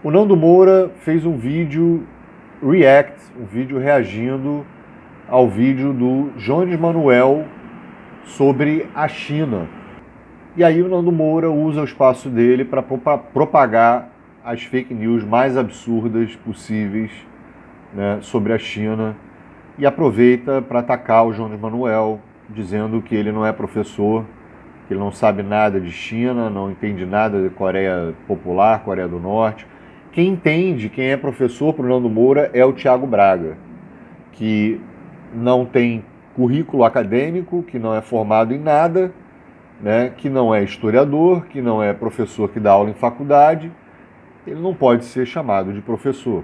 O Nando Moura fez um vídeo react, um vídeo reagindo ao vídeo do Jones Manuel sobre a China. E aí o Nando Moura usa o espaço dele para propagar as fake news mais absurdas possíveis, né, sobre a China e aproveita para atacar o Jones Manuel, dizendo que ele não é professor, que ele não sabe nada de China, não entende nada de Coreia Popular, Coreia do Norte. Quem entende, quem é professor para o Nando Moura é o Thiago Braga, que não tem currículo acadêmico, que não é formado em nada, né, que não é historiador, que não é professor que dá aula em faculdade, ele não pode ser chamado de professor.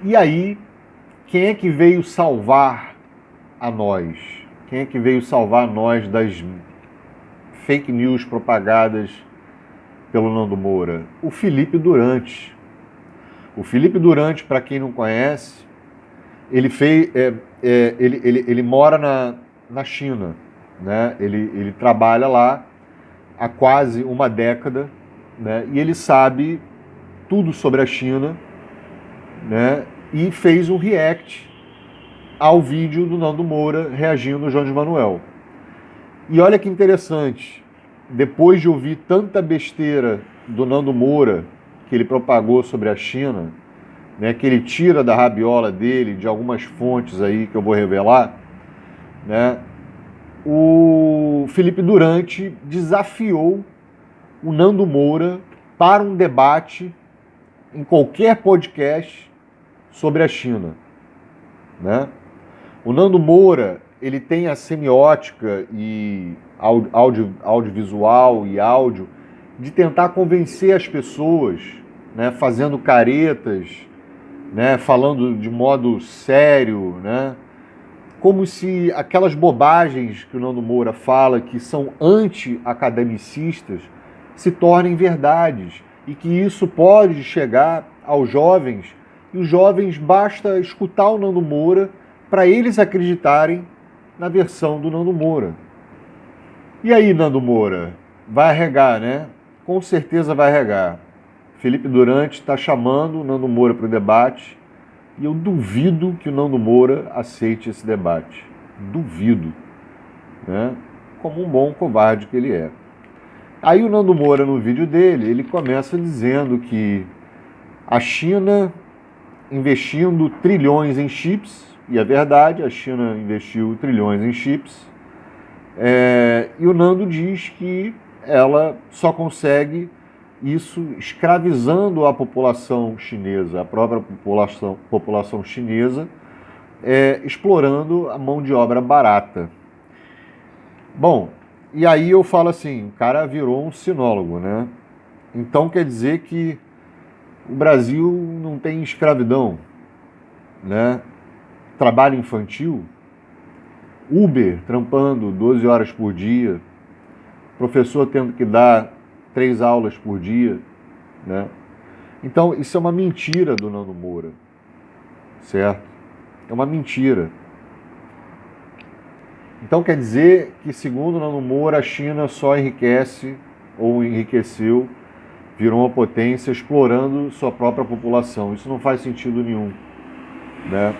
E aí, quem é que veio salvar a nós? Quem é que veio salvar nós das fake news propagadas pelo Nando Moura? O Felipe Durante. O Felipe Durante, para quem não conhece, ele mora na China, né? Ele trabalha lá há quase uma década, né? E ele sabe tudo sobre a China, né? E fez um react ao vídeo do Nando Moura reagindo ao Jones Manuel. E olha que interessante, depois de ouvir tanta besteira do Nando Moura que ele propagou sobre a China, né, que ele tira da rabiola dele, de algumas fontes aí que eu vou revelar, né, o Felipe Durante desafiou o Nando Moura para um debate em qualquer podcast sobre a China, né? O Nando Moura, ele tem a semiótica e audiovisual e áudio de tentar convencer as pessoas, né, fazendo caretas, né, falando de modo sério, né, como se aquelas bobagens que o Nando Moura fala, que são anti-academicistas, se tornem verdades e que isso pode chegar aos jovens, e os jovens basta escutar o Nando Moura para eles acreditarem na versão do Nando Moura. E aí, Nando Moura, vai regar, né? Com certeza vai regar. Felipe Durante está chamando o Nando Moura para o debate e eu duvido que o Nando Moura aceite esse debate. Duvido, né? Como um bom covarde que ele é. Aí o Nando Moura, no vídeo dele, ele começa dizendo que a China investindo trilhões em chips, e é verdade, a China investiu trilhões em chips, e o Nando diz que ela só consegue isso escravizando a população chinesa, a própria população chinesa, explorando a mão de obra barata. Bom, e aí eu falo assim, o cara virou um sinólogo, né? Então quer dizer que o Brasil não tem escravidão, né? Trabalho infantil, Uber trampando 12 horas por dia, professor tendo que dar 3 aulas por dia, né? Então isso é uma mentira do Nando Moura, certo? É uma mentira. Então quer dizer que, segundo o Nando Moura, a China só enriquece ou enriqueceu, virou uma potência explorando sua própria população. Isso não faz sentido nenhum, né?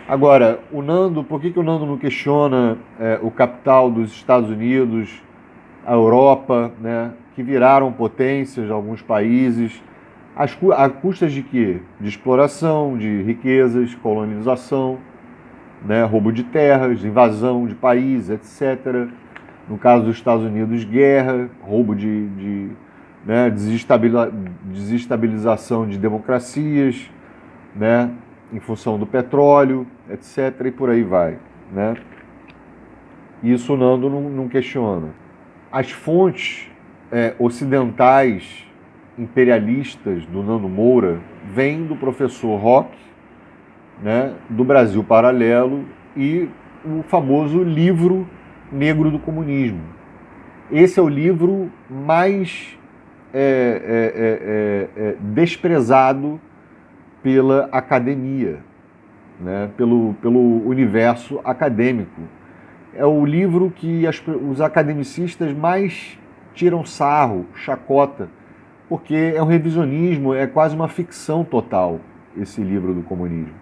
Agora, o Nando, por que o Nando não questiona o capital dos Estados Unidos, a Europa, né, que viraram potências de alguns países, a custas de quê? De exploração, de riquezas, colonização, né, roubo de terras, invasão de países, etc. No caso dos Estados Unidos, guerra, roubo né, desestabilização de democracias, né, em função do petróleo, etc. E por aí vai, né? Isso o Nando não questiona. As fontes ocidentais imperialistas do Nando Moura vêm do professor Roque, né, do Brasil Paralelo e o famoso livro Negro do Comunismo. Esse é o livro mais desprezado pela academia, né, pelo universo acadêmico. É o livro que os academicistas mais tiram sarro, chacota, porque é um revisionismo, é quase uma ficção total esse livro do comunismo.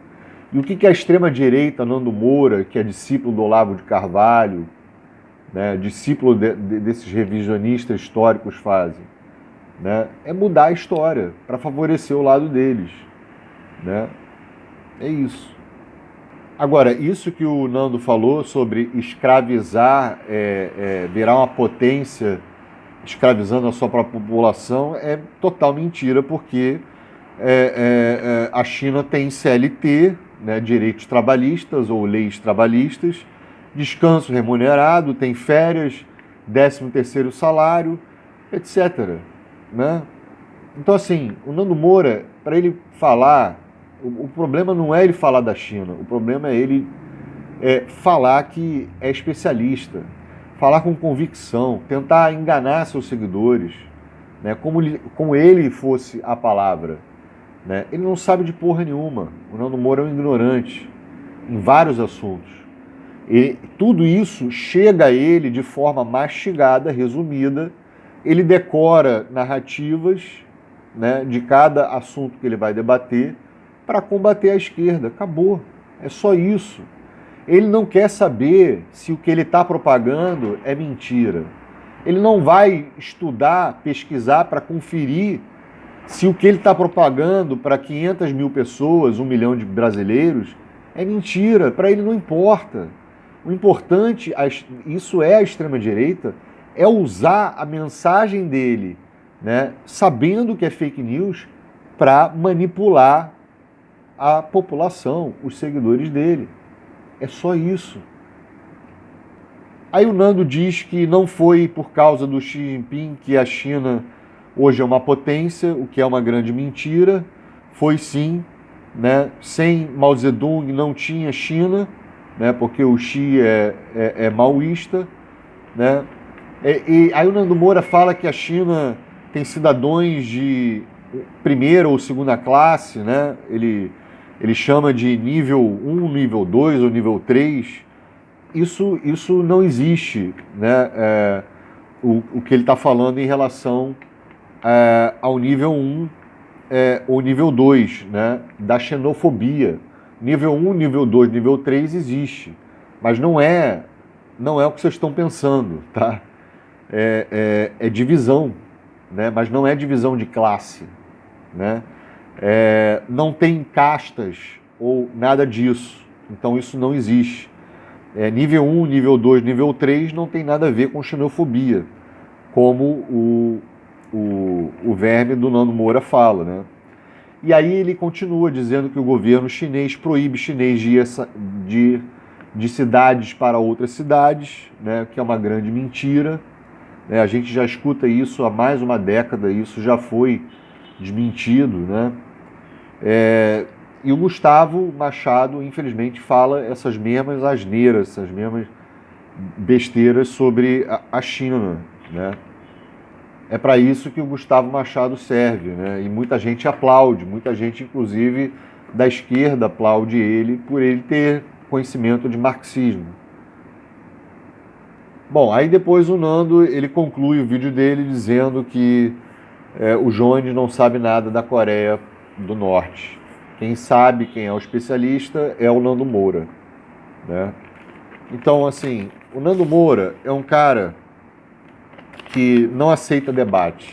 E o que a extrema-direita, Nando Moura, que é discípulo do Olavo de Carvalho, né, discípulo desses revisionistas históricos fazem? Né? É mudar a história para favorecer o lado deles. Né? É isso. Agora, isso que o Nando falou sobre escravizar, virar uma potência escravizando a sua própria população, é total mentira, porque a China tem CLT, né, direitos trabalhistas ou leis trabalhistas, descanso remunerado, tem férias, 13º salário, etc. Né? Então, assim, o Nando Moura, para ele falar, o problema não é ele falar da China, o problema é ele falar que é especialista, falar com convicção, tentar enganar seus seguidores, né, como ele fosse a palavra. Né? Ele não sabe de porra nenhuma. O Nando Moura é um ignorante em vários assuntos. E tudo isso chega a ele de forma mastigada, resumida. Ele decora narrativas, né, de cada assunto que ele vai debater para combater a esquerda. Acabou. É só isso. Ele não quer saber se o que ele está propagando é mentira. Ele não vai estudar, pesquisar para conferir se o que ele está propagando para 500 mil pessoas, 1 milhão de brasileiros, é mentira. Para ele não importa. O importante, isso é a extrema-direita, é usar a mensagem dele, né, sabendo que é fake news, para manipular a população, os seguidores dele. É só isso. Aí o Nando diz que não foi por causa do Xi Jinping que a China hoje é uma potência, o que é uma grande mentira. Foi sim, né? Sem Mao Zedong não tinha China, né? Porque o Xi é maoísta, né? E aí o Nando Moura fala que a China tem cidadãos de primeira ou segunda classe, né? Ele chama de nível 1, nível 2 ou nível 3. Isso não existe, né? O que ele está falando em relação ao nível 1 ou nível 2, né? Da xenofobia. Nível 1, nível 2, nível 3 existe, mas não é o que vocês estão pensando, tá? É divisão, né? Mas não é divisão de classe, né? Não tem castas ou nada disso, então isso não existe. Nível 1, nível 2, nível 3 não tem nada a ver com xenofobia, como o verme do Nando Moura fala, né? E aí ele continua dizendo que o governo chinês proíbe chinês de ir de cidades para outras cidades, né? Que é uma grande mentira. A gente já escuta isso há mais uma década, isso já foi desmentido, né? E o Gustavo Machado, infelizmente, fala essas mesmas asneiras, essas mesmas besteiras sobre a China, né? É para isso que o Gustavo Machado serve, né? E muita gente aplaude, muita gente, inclusive da esquerda, aplaude ele por ele ter conhecimento de marxismo. Bom, aí depois o Nando, ele conclui o vídeo dele dizendo que o Jones não sabe nada da Coreia do Norte. Quem sabe, quem é o especialista, é o Nando Moura, né? Então, assim, o Nando Moura é um cara que não aceita debate.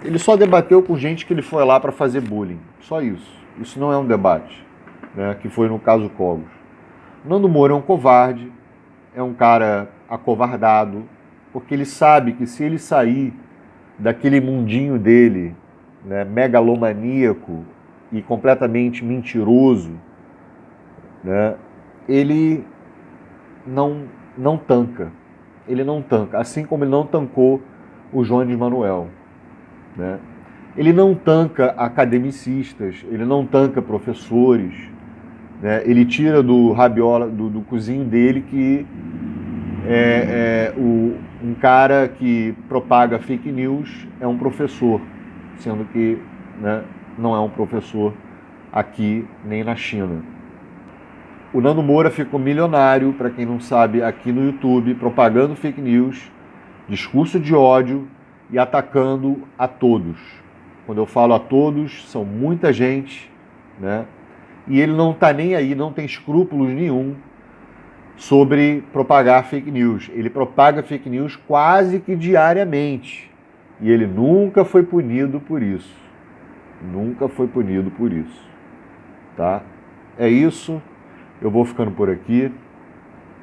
Ele só debateu com gente que ele foi lá para fazer bullying. Só isso. Isso não é um debate, né? Que foi no caso Cogos. O Nando Moura é um covarde, é um cara acovardado, porque ele sabe que se ele sair daquele mundinho dele, né, megalomaníaco e completamente mentiroso, né, ele não tanca. Ele não tanca, assim como ele não tancou o Jones Manuel, né? Ele não tanca academicistas, ele não tanca professores, né? Ele tira do rabiola, do cozinho dele que um cara que propaga fake news é um professor, sendo que, né, não é um professor aqui nem na China. O Nando Moura ficou milionário, para quem não sabe, aqui no YouTube, propagando fake news, discurso de ódio, e atacando a todos. Quando eu falo a todos, são muita gente, né? E ele não está nem aí, não tem escrúpulos nenhum sobre propagar fake news. Ele propaga fake news quase que diariamente. E ele nunca foi punido por isso. Nunca foi punido por isso. Tá? É isso. Eu vou ficando por aqui.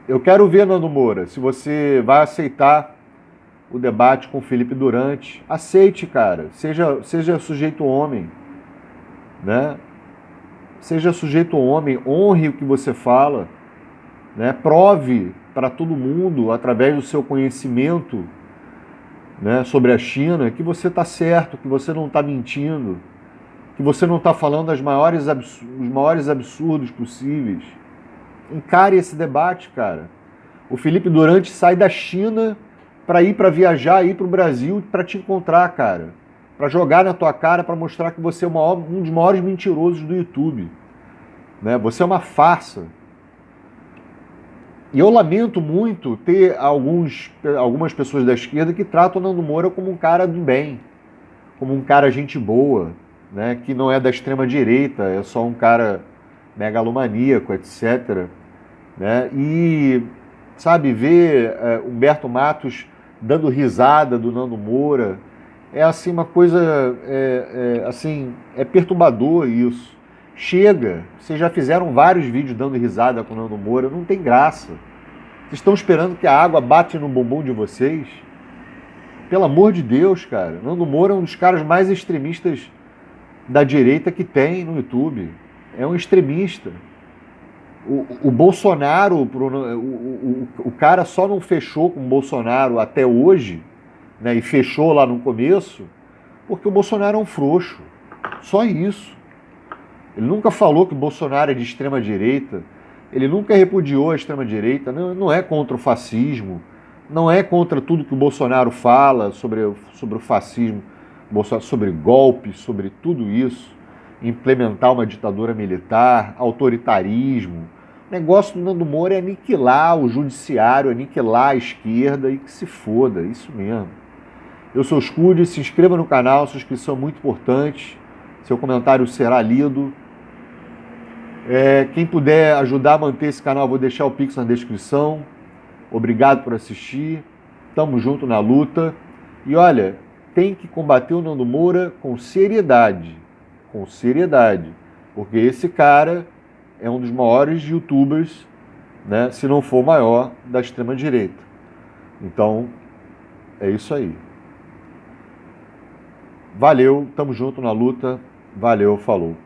Eu quero ver, Nando Moura, se você vai aceitar o debate com o Felipe Durante. Aceite, cara. Seja sujeito homem, né? Seja sujeito homem, honre o que você fala, né? Prove para todo mundo, através do seu conhecimento, né, sobre a China, que você está certo, que você não está mentindo, que você não está falando os maiores absurdos possíveis. Encare esse debate, cara. O Felipe Durante sai da China para viajar, ir para o Brasil para te encontrar, cara. Para jogar na tua cara, para mostrar que você é um dos maiores mentirosos do YouTube. Né? Você é uma farsa. E eu lamento muito ter algumas pessoas da esquerda que tratam o Nando Moura como um cara do bem, como um cara gente boa, né? Que não é da extrema direita, é só um cara megalomaníaco, etc. Né? E, sabe, ver Humberto Matos dando risada do Nando Moura é assim uma coisa, assim, é perturbador isso. Chega, vocês já fizeram vários vídeos dando risada com o Nando Moura, não tem graça. Vocês estão esperando que a água bate no bumbum de vocês? Pelo amor de Deus, cara. Nando Moura é um dos caras mais extremistas da direita que tem no YouTube. É um extremista. O Bolsonaro, o cara só não fechou com o Bolsonaro até hoje, né, e fechou lá no começo, porque o Bolsonaro é um frouxo. Só isso. Ele nunca falou que o Bolsonaro é de extrema direita, ele nunca repudiou a extrema direita, não é contra o fascismo, não é contra tudo que o Bolsonaro fala sobre o fascismo, sobre golpes, sobre tudo isso, implementar uma ditadura militar, autoritarismo. O negócio do Nando Moura é aniquilar o judiciário, aniquilar a esquerda e que se foda, isso mesmo. Eu sou o Scud, se inscreva no canal, sua inscrição é muito importante, seu comentário será lido. Quem puder ajudar a manter esse canal, eu vou deixar o Pix na descrição. Obrigado por assistir, tamo junto na luta. E olha, tem que combater o Nando Moura com seriedade, porque esse cara é um dos maiores youtubers, né, se não for o maior, da extrema-direita. Então, é isso aí. Valeu, tamo junto na luta, valeu, falou.